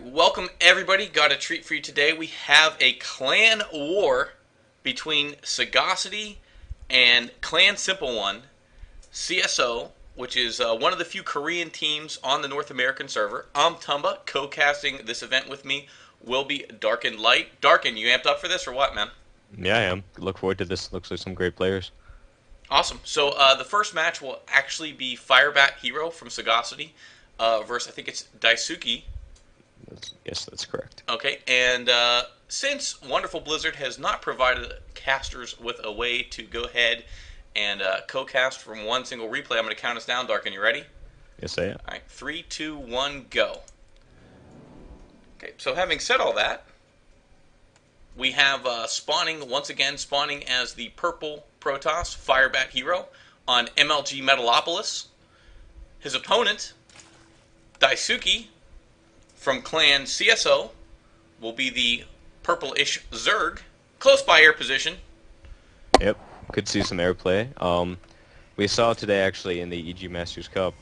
Welcome everybody. Got a treat for you today. We have a clan war between Sagacity and Clan Simple One, CSO, which is one of the few Korean teams on the North American server. I'm Tumba. Co-casting this event with me will be Darken Light. Darken, you amped up for this or what, man? Yeah, I am. Look forward to this. Looks like some great players. Awesome. So the first match will actually be Firebat Hero from Sagacity versus I think it's Daisuke. Yes, that's correct. Okay, and since Wonderful Blizzard has not provided casters with a way to go ahead and co-cast from one single replay, I'm going to count us down. Darken, you ready? Yes, I am. All right, 3, 2, 1, go. Okay, so having said all that, we have once again spawning as the purple Protoss, Firebat Hero, on MLG Metalopolis. His opponent, Daisuke, from Clan CSO, will be the purple-ish Zerg, close by air position. Yep, could see some airplay. We saw today actually in the EG Masters Cup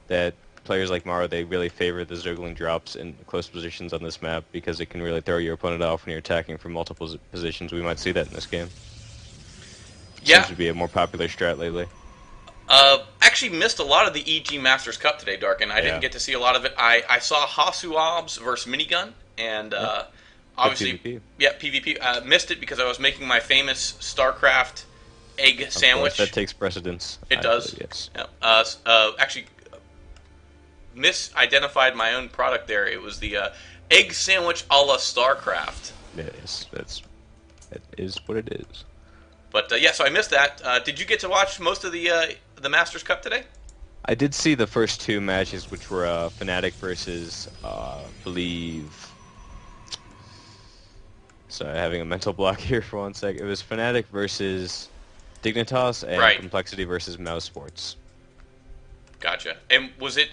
that players like Maro, they really favor the Zergling drops in close positions on this map because it can really throw your opponent off when you're attacking from multiple positions. We might see that in this game. Yeah. Seems to be a more popular strat lately. Actually missed a lot of the EG Masters Cup today, Darken. I didn't get to see a lot of it. I saw Hasu Obs versus Minigun, and obviously, PvP. Yeah, PvP. Missed it because I was making my famous StarCraft egg sandwich. That takes precedence. It does. Believe, yes. Actually, misidentified my own product there. It was the egg sandwich a la StarCraft. Yes, that is what it is. But yeah, so I missed that. Did you get to watch most of the Masters Cup today? I did see the first two matches, which were Fnatic versus, believe... Sorry, having a mental block here for 1 sec. It was Fnatic versus Dignitas and Complexity versus Mouse Sports. Gotcha. And was it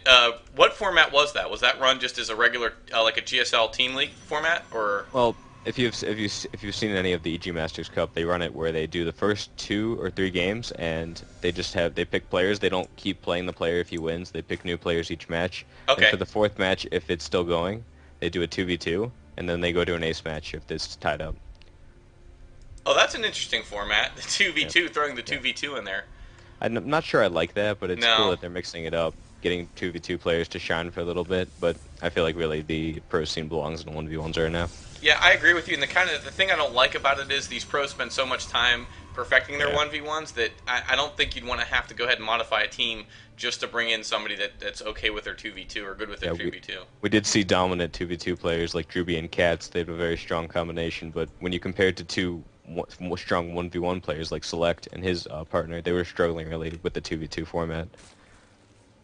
what format was that? Was that run just as a regular like a GSL Team League format, or? Well, if you've seen any of the EG Masters Cup, they run it where they do the first 2 or 3 games and they pick players. They don't keep playing the player if he wins. They pick new players each match. Okay. And for the 4th match, if it's still going, they do a 2v2 and then they go to an ace match if it's tied up. Oh, that's an interesting format. The 2v2, throwing the 2v2 in there. I'm not sure I like that, but it's cool that they're mixing it up, getting 2v2 players to shine for a little bit. But I feel like really the pro scene belongs in 1v1s right now. Yeah, I agree with you. And the thing I don't like about it is these pros spend so much time perfecting their 1v1s that I don't think you'd want to have to go ahead and modify a team just to bring in somebody that's okay with their 2v2 or good with their 2v2. We did see dominant 2v2 players like Druby and Katz. They have a very strong combination, but when you compare it to two strong 1v1 players like Select and his partner, they were struggling really with the 2v2 format.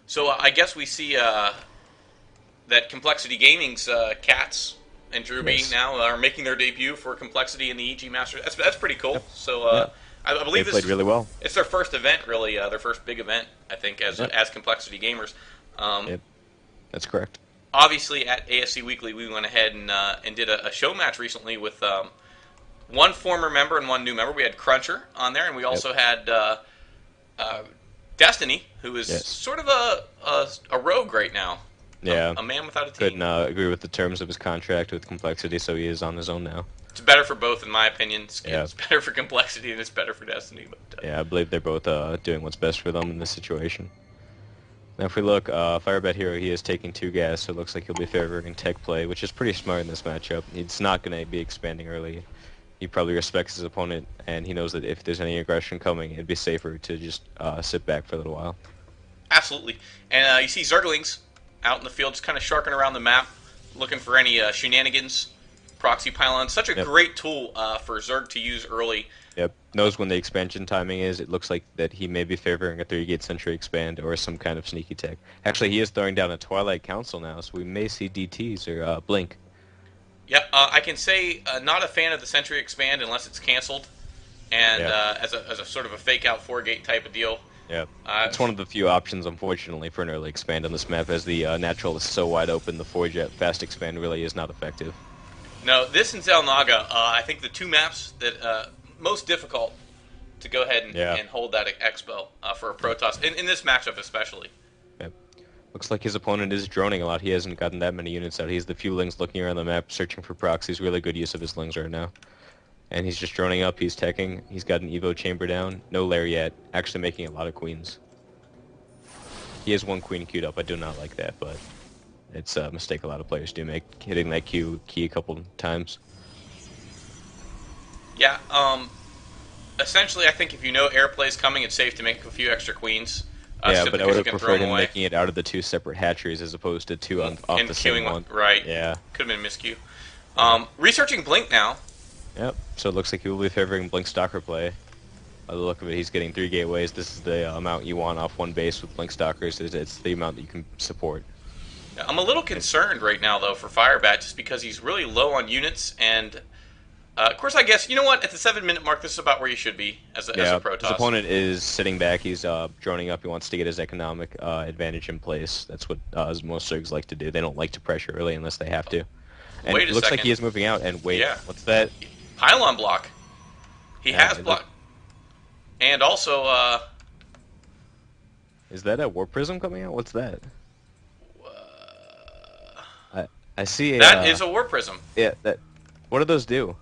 So I guess we see that Complexity Gaming's Cats and Druby now are making their debut for Complexity in the EG Masters. That's pretty cool. Yep. So I believe they played really well. It's their first event, really, their first big event, I think, as Complexity Gamers. Yep. That's correct. Obviously, at ASC Weekly, we went ahead and did a show match recently with one former member and one new member. We had Cruncher on there, and we also had Destiny, who is sort of a rogue right now. Yeah, a man without a team. Couldn't agree with the terms of his contract with Complexity, so he is on his own now. It's better for both, in my opinion. It's better for Complexity and it's better for Destiny. But, yeah, I believe they're both doing what's best for them in this situation. Now, if we look, Firebat Hero, he is taking 2 gas, so it looks like he'll be favoring tech play, which is pretty smart in this matchup. He's not going to be expanding early. He probably respects his opponent, and he knows that if there's any aggression coming, it'd be safer to just sit back for a little while. Absolutely. And you see Zerglings out in the field just kind of sharking around the map, looking for any shenanigans, proxy pylons. Such a great tool for Zerg to use early. Yep. Knows when the expansion timing is. It looks like that he may be favoring a 3-gate Sentry expand or some kind of sneaky tech. Actually, he is throwing down a Twilight Council now, so we may see DTs or Blink. Yeah, I can say not a fan of the Sentry expand unless it's canceled, and as a sort of a fake-out 4-gate type of deal. Yeah, it's one of the few options, unfortunately, for an early expand on this map, as the natural is so wide open. The 4-jet fast expand really is not effective. No, this and Zelnaga, I think the 2 maps that most difficult to go ahead and hold that expo for a Protoss, in this matchup especially. Yep. Looks like his opponent is droning a lot. He hasn't gotten that many units out. He's the few lings looking around the map, searching for proxies. Really good use of his lings right now. And he's just droning up. He's teching. He's got an Evo chamber down. No lair yet. Actually making a lot of queens. He has one queen queued up. I do not like that, but it's a mistake a lot of players do make, hitting that key a couple times. Yeah, essentially, I think if you know airplay's coming, it's safe to make a few extra queens. Yeah, simply but I because would you have can throw preferred them him away. making it out of the two separate hatcheries as opposed to two off And the same queuing one. right. Yeah. Could have been miscue. Researching Blink now. Yep. So it looks like he will be favoring Blink Stalker play. By the look of it, he's getting 3 gateways. This is the amount you want off one base with Blink Stalkers. It's the amount that you can support. I'm a little concerned right now, though, for Firebat, just because he's really low on units, and of course, I guess, you know what, at the 7-minute mark, this is about where you should be as a Protoss. His opponent is sitting back. He's droning up. He wants to get his economic advantage in place. That's what most Zergs like to do. They don't like to pressure early unless they have to. And Wait a it looks like second. he is moving out. And wait, Yeah. what's that? Pylon block. He Yeah, has block. And also, Is that a War Prism coming out? What's that? I see a... that is a War Prism. Yeah, that... What do those do?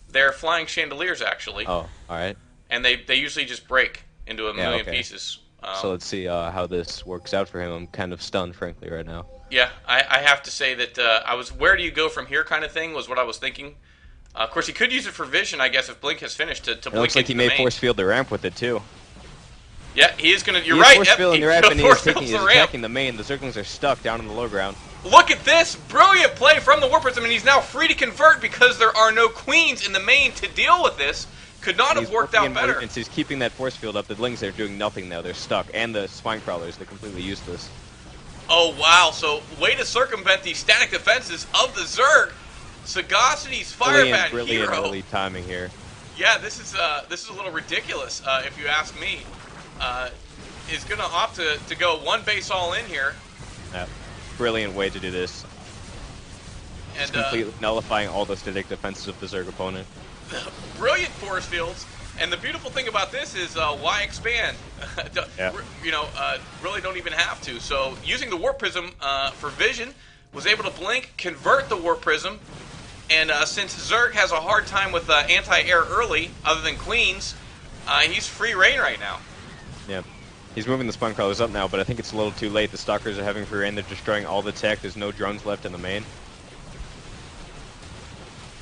They're flying chandeliers, actually. Oh, alright. And they usually just break into a million pieces. So let's see how this works out for him. I'm kind of stunned, frankly, right now. Yeah, I have to say that where do you go from here kind of thing was what I was thinking. Of course, he could use it for vision, I guess, if Blink has finished to It blink looks like he into the may main. force field the ramp with it, too. Yeah, he is going to... You're He is right. force fielding the He's ramp, gonna and he is, force field taking, the he's ramp. attacking the main. The Zerglings are stuck down in the low ground. Look at this! Brilliant play from the War Prism, and he's now free to convert because there are no queens in the main to deal with this. Could not have worked out better. He's keeping that force field up. The Lings are doing nothing now. They're stuck. And the Spine Crawlers, they're completely useless. Oh, wow. So, way to circumvent the static defenses of the Zerg. Sagacity's Firebat Brilliant hero. early timing here. Yeah, this is a little ridiculous, if you ask me. Is going to opt to go one base all in here. Yeah. Brilliant way to do this. And Just completely nullifying all the static defenses of the Zerg opponent. brilliant force fields. And the beautiful thing about this is why expand? Yeah. You know, really don't even have to. So using the Warp Prism for vision, was able to blink, convert the Warp Prism, and since Zerg has a hard time with anti-air early, other than Queens, he's free reign right now. Yeah. He's moving the Spine Crawlers up now, but I think it's a little too late. The Stalkers are having free reign. They're destroying all the tech. There's no drones left in the main.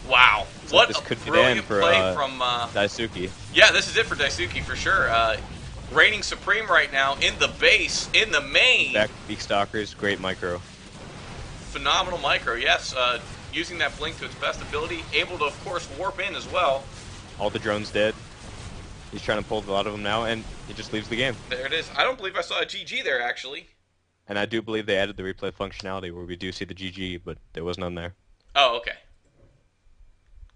Wow. So What this a could be the brilliant end for play from... Daisuke. Yeah, this is it for Daisuke for sure. Reigning supreme right now in the base, in the main. Back Beak Stalkers, great micro. Phenomenal micro, yes. Using that blink to its best ability. Able to, of course, warp in as well. All the drones dead. He's trying to pull a lot of them now, and he just leaves the game. There it is. I don't believe I saw a GG there, actually. And I do believe they added the replay functionality where we do see the GG, but there was none there. Oh, okay.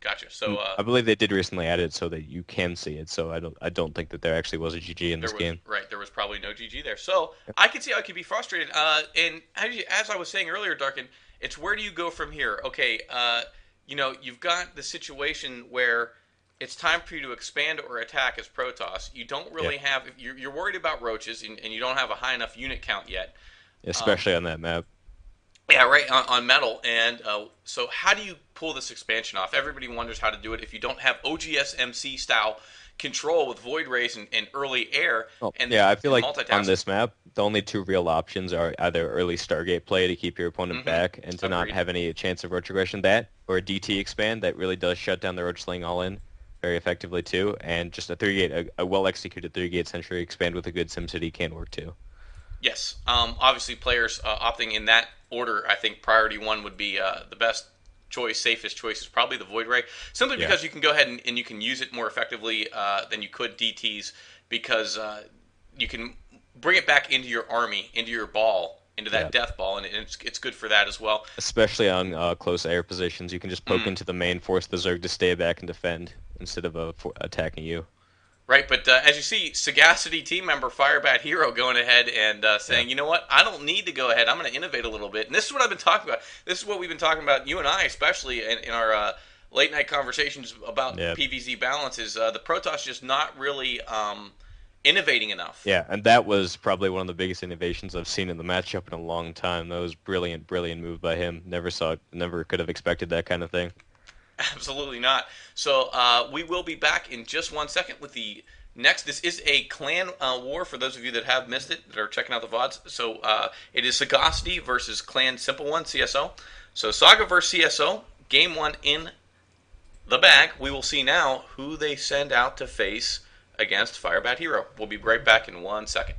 Gotcha. So I believe they did recently add it so that you can see it. So I don't think that there actually was a GG in this game. Right, there was probably no GG there. So I can see how I could be frustrated. And as I was saying earlier, Darkin, it's where do you go from here? Okay, you know, you've got the situation where it's time for you to expand or attack as Protoss. You don't really have, if you're worried about roaches and you don't have a high enough unit count yet. Especially on that map. Yeah, right, on metal. And so how do you pull this expansion off? Everybody wonders how to do it if you don't have OGS-MC style control with Void Rays and early air. Well, and yeah, I feel like multitasking. on this map, the only two real options are either early Stargate play to keep your opponent back and to not Agreed. have any chance of roach aggression, that, or a DT expand that really does shut down the roach sling all in very effectively too, and just a 3-gate, a well-executed 3-gate Sentry expand with a good SimCity can work too. Yes. Obviously, players opting in that order, I think priority one would be the best choice, safest choice is probably the Void Ray, simply because you can go ahead and you can use it more effectively than you could DTs, because you can bring it back into your army, into your ball, into that death ball, and it's good for that as well. Especially on close air positions, you can just poke into the main, force the Zerg to stay back and defend instead of attacking you. Right, but as you see, Sagacity team member Firebat Hero going ahead and saying, you know what, I don't need to go ahead. I'm going to innovate a little bit. And this is what I've been talking about. This is what we've been talking about, you and I especially, in our late-night conversations about PvZ balance, is the Protoss just not really innovating enough. Yeah, and that was probably one of the biggest innovations I've seen in the matchup in a long time. That was brilliant, brilliant move by him. Never could have expected that kind of thing. Absolutely not. So we will be back in just 1 second with the next. This is a clan war for those of you that have missed it, that are checking out the VODs. So it is Sagacity versus Clan Simple One, CSO. So Saga versus CSO, game one in the bag. We will see now who they send out to face against Firebat Hero. We'll be right back in 1 second.